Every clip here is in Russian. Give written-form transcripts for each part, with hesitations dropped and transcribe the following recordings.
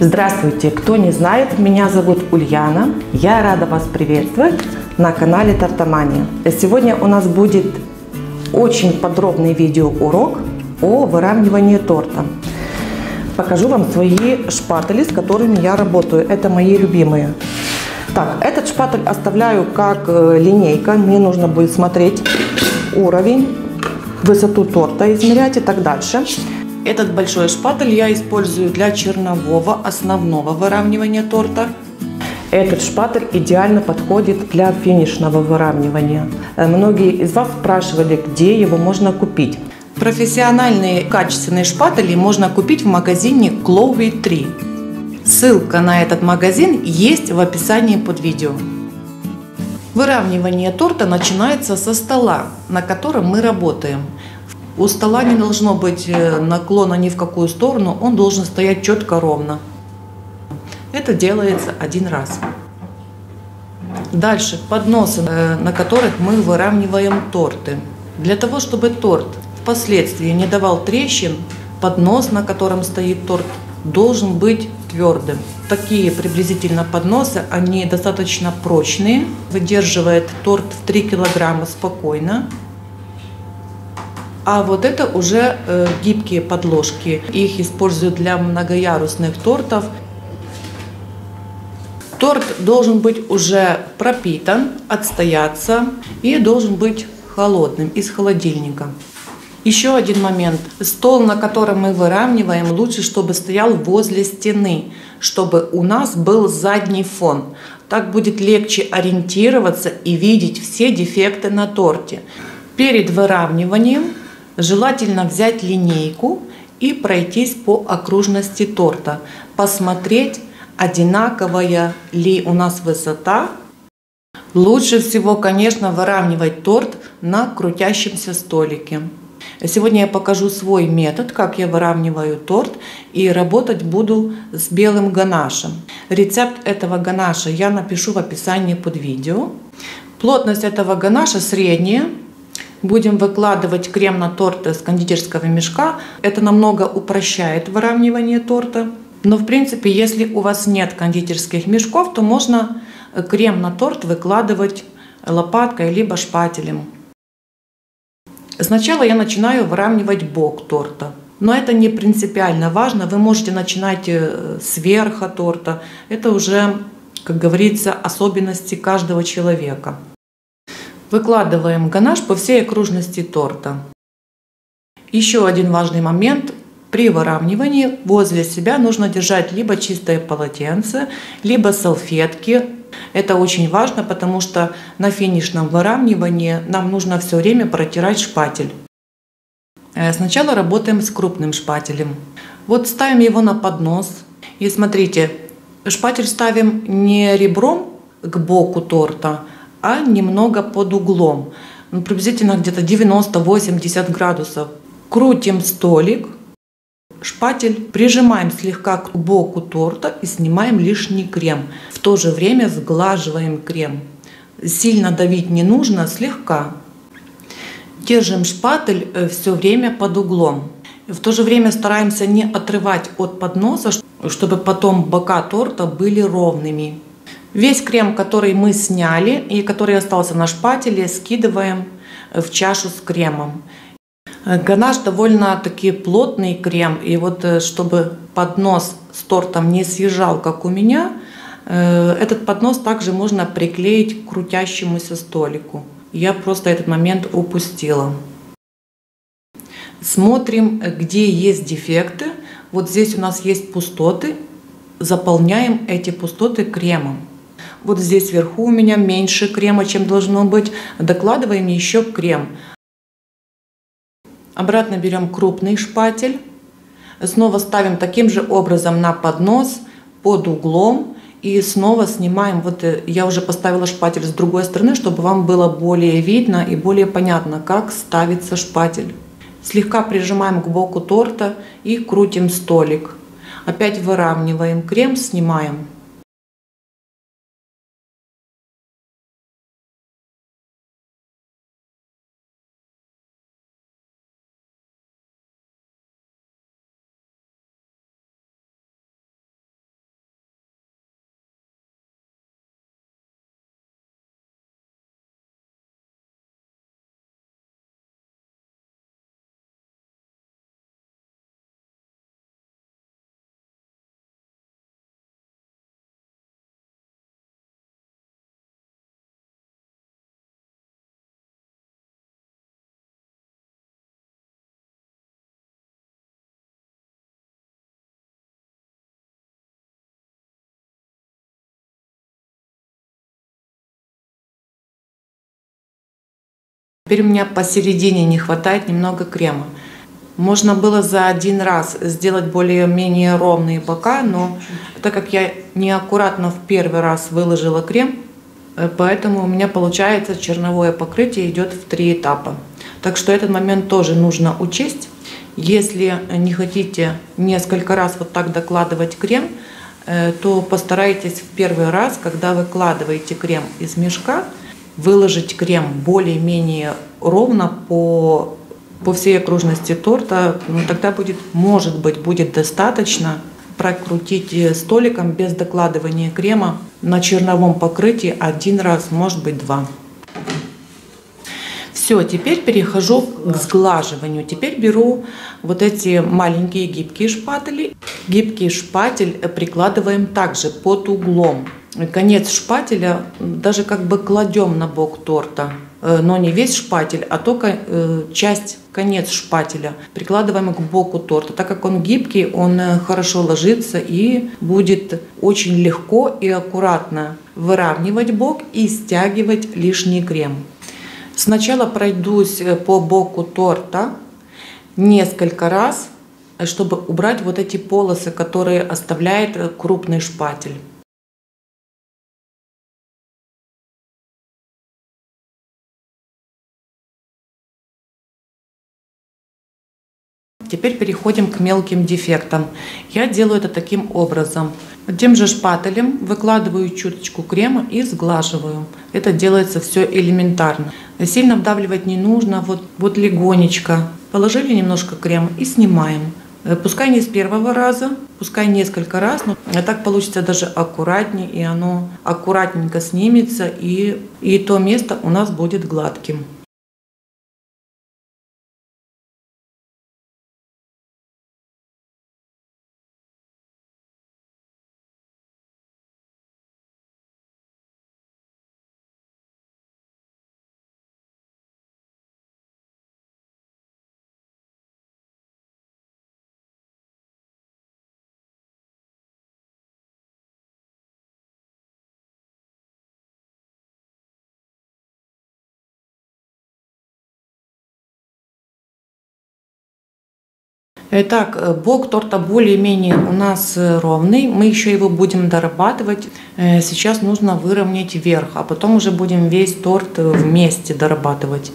Здравствуйте! Кто не знает, меня зовут Ульяна. Я рада вас приветствовать на канале Тортомания. Сегодня у нас будет очень подробный видеоурок о выравнивании торта. Покажу вам свои шпатели, с которыми я работаю. Это мои любимые. Так, этот шпатель оставляю как линейка. Мне нужно будет смотреть уровень, высоту торта измерять и так дальше. Этот большой шпатель я использую для чернового основного выравнивания торта. Этот шпатель идеально подходит для финишного выравнивания. Многие из вас спрашивали, где его можно купить. Профессиональные качественные шпатели можно купить в магазине Clowy 3. Ссылка на этот магазин есть в описании под видео. Выравнивание торта начинается со стола, на котором мы работаем. У стола не должно быть наклона ни в какую сторону, он должен стоять четко ровно. Это делается один раз. Дальше подносы, на которых мы выравниваем торты. Для того, чтобы торт впоследствии не давал трещин, поднос, на котором стоит торт, должен быть твердым. Такие приблизительно подносы, они достаточно прочные, выдерживает торт в 3 килограмма спокойно. А вот это уже гибкие подложки. Их используют для многоярусных тортов. Торт должен быть уже пропитан, отстояться и должен быть холодным, из холодильника. Еще один момент. Стол, на котором мы выравниваем, лучше, чтобы стоял возле стены, чтобы у нас был задний фон. Так будет легче ориентироваться и видеть все дефекты на торте. Перед выравниванием желательно взять линейку и пройтись по окружности торта, посмотреть, одинаковая ли у нас высота. Лучше всего, конечно, выравнивать торт на крутящемся столике. Сегодня я покажу свой метод, как я выравниваю торт, и работать буду с белым ганашем. Рецепт этого ганаша я напишу в описании под видео. Плотность этого ганаша средняя. Будем выкладывать крем на торт из кондитерского мешка. Это намного упрощает выравнивание торта. Но в принципе, если у вас нет кондитерских мешков, то можно крем на торт выкладывать лопаткой либо шпателем. Сначала я начинаю выравнивать бок торта. Но это не принципиально важно. Вы можете начинать с верха торта. Это уже, как говорится, особенности каждого человека. Выкладываем ганаш по всей окружности торта. Еще один важный момент. При выравнивании возле себя нужно держать либо чистое полотенце, либо салфетки. Это очень важно, потому что на финишном выравнивании нам нужно все время протирать шпатель. Сначала работаем с крупным шпателем. Вот ставим его на поднос. И смотрите, шпатель ставим не ребром к боку торта, а немного под углом. Приблизительно где-то 90-80 градусов. Крутим столик. Шпатель прижимаем слегка к боку торта и снимаем лишний крем. В то же время сглаживаем крем. Сильно давить не нужно, слегка. Держим шпатель все время под углом. В то же время стараемся не отрывать от подноса, чтобы потом бока торта были ровными. Весь крем, который мы сняли и который остался на шпателе, скидываем в чашу с кремом. Ганаш довольно-таки плотный крем, и вот чтобы поднос с тортом не съезжал, как у меня, этот поднос также можно приклеить к крутящемуся столику. Я просто этот момент упустила. Смотрим, где есть дефекты. Вот здесь у нас есть пустоты. Заполняем эти пустоты кремом. Вот здесь вверху у меня меньше крема, чем должно быть. Докладываем еще крем. Обратно берем крупный шпатель. Снова ставим таким же образом на поднос под углом. И снова снимаем. Вот я уже поставила шпатель с другой стороны, чтобы вам было более видно и более понятно, как ставится шпатель. Слегка прижимаем к боку торта и крутим столик. Опять выравниваем крем, снимаем. Теперь у меня посередине не хватает немного крема. Можно было за один раз сделать более-менее ровные бока, но так как я неаккуратно в первый раз выложила крем, поэтому у меня получается черновое покрытие идет в 3 этапа. Так что этот момент тоже нужно учесть. Если не хотите несколько раз вот так докладывать крем, то постарайтесь в первый раз, когда выкладываете крем из мешка, выложить крем более-менее ровно по всей окружности торта. Ну, тогда будет, может быть, будет достаточно прокрутить столиком без докладывания крема на черновом покрытии один раз, может быть, 2. Все, теперь перехожу к сглаживанию. Теперь беру вот эти маленькие гибкие шпатели. Гибкий шпатель прикладываем также под углом. Конец шпателя даже как бы кладем на бок торта, но не весь шпатель, а только конец шпателя прикладываем к боку торта. Так как он гибкий, он хорошо ложится и будет очень легко и аккуратно выравнивать бок и стягивать лишний крем. Сначала пройдусь по боку торта несколько раз, чтобы убрать вот эти полосы, которые оставляет крупный шпатель. Теперь переходим к мелким дефектам. Я делаю это таким образом. Тем же шпателем выкладываю чуточку крема и сглаживаю. Это делается все элементарно. Сильно вдавливать не нужно. Вот легонечко. Положили немножко крема и снимаем. Пускай не с первого раза, пускай несколько раз, но так получится даже аккуратнее, и оно аккуратненько снимется, и то место у нас будет гладким. Итак, бок торта более-менее у нас ровный. Мы еще его будем дорабатывать. Сейчас нужно выровнять верх, а потом уже будем весь торт вместе дорабатывать.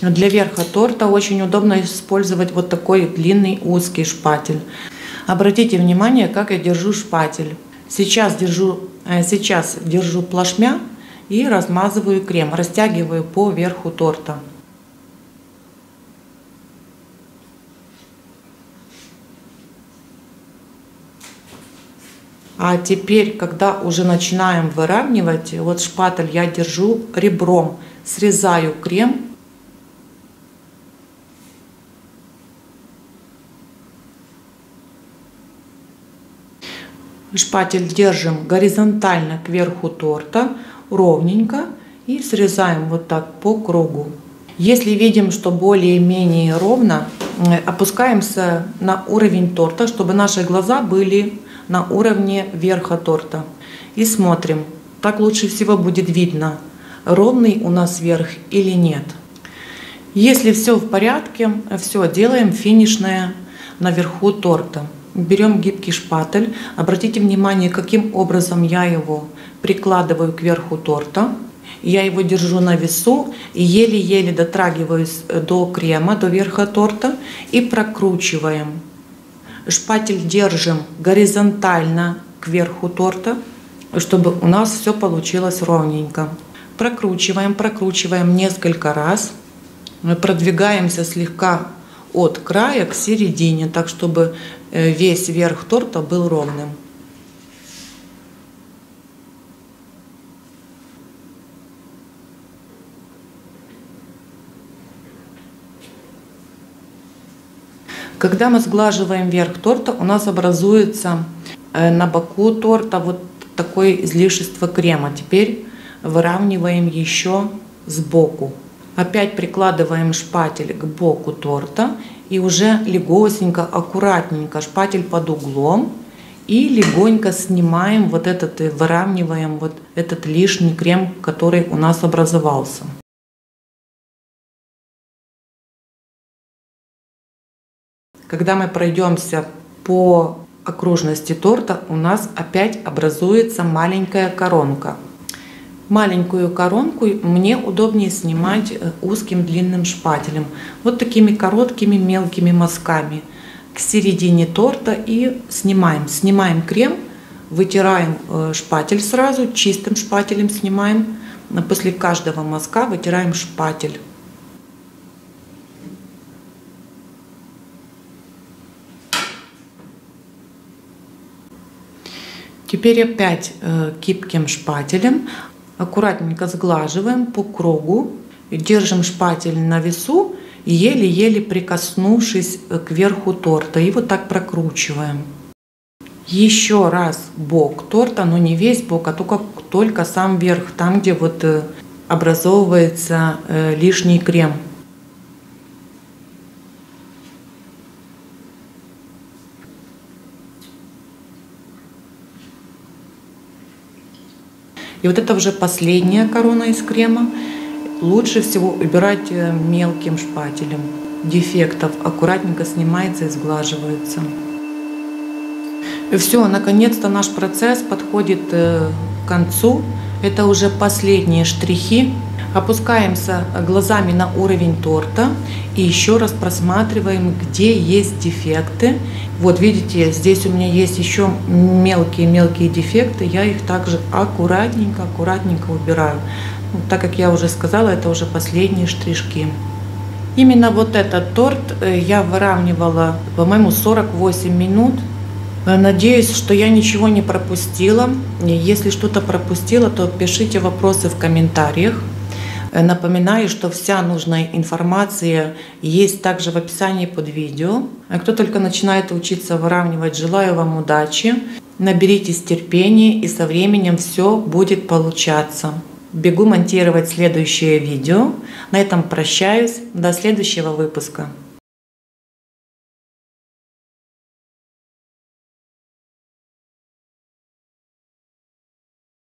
Для верха торта очень удобно использовать вот такой длинный узкий шпатель. Обратите внимание, как я держу шпатель. Сейчас держу плашмя и размазываю крем, растягиваю по верху торта. А теперь, когда уже начинаем выравнивать, вот шпатель я держу ребром, срезаю крем. Шпатель держим горизонтально кверху торта, ровненько, и срезаем вот так по кругу. Если видим, что более-менее ровно, опускаемся на уровень торта, чтобы наши глаза были на уровне верха торта. И смотрим. Так лучше всего будет видно, ровный у нас верх или нет. Если все в порядке, все, делаем финишное наверху торта. Берем гибкий шпатель. Обратите внимание, каким образом я его прикладываю к верху торта. Я его держу на весу и еле-еле дотрагиваюсь до крема, до верха торта и прокручиваем. Шпатель держим горизонтально к верху торта, чтобы у нас все получилось ровненько. Прокручиваем несколько раз. Мы продвигаемся слегка от края к середине, так чтобы весь верх торта был ровным. Когда мы сглаживаем верх торта, у нас образуется на боку торта вот такое излишество крема. Теперь выравниваем еще сбоку. Опять прикладываем шпатель к боку торта и уже легонько, аккуратненько шпатель под углом и легонько снимаем вот этот и выравниваем вот этот лишний крем, который у нас образовался. Когда мы пройдемся по окружности торта, у нас опять образуется маленькая коронка. Маленькую коронку мне удобнее снимать узким длинным шпателем, вот такими короткими мелкими мазками к середине торта, и снимаем крем, вытираем шпатель сразу, чистым шпателем снимаем, после каждого мазка вытираем шпатель. Теперь опять гибким шпателем аккуратненько сглаживаем по кругу, держим шпатель на весу, еле-еле прикоснувшись к верху торта, и вот так прокручиваем. Еще раз бок торта, но не весь бок, а только сам верх, там где вот образовывается лишний крем. И вот это уже последняя корона из крема. Лучше всего убирать мелким шпателем. Дефектов аккуратненько снимается и сглаживается. И все, наконец-то наш процесс подходит к концу. Это уже последние штрихи. Опускаемся глазами на уровень торта и еще раз просматриваем, где есть дефекты. Вот видите, здесь у меня есть еще мелкие дефекты. Я их также аккуратненько убираю. Так как я уже сказала, это уже последние штришки. Именно вот этот торт я выравнивала, по-моему, 48 минут. Надеюсь, что я ничего не пропустила. Если что-то пропустила, то пишите вопросы в комментариях. Напоминаю, что вся нужная информация есть также в описании под видео. А кто только начинает учиться выравнивать, желаю вам удачи. Наберитесь терпения, и со временем все будет получаться. Бегу монтировать следующее видео. На этом прощаюсь. До следующего выпуска.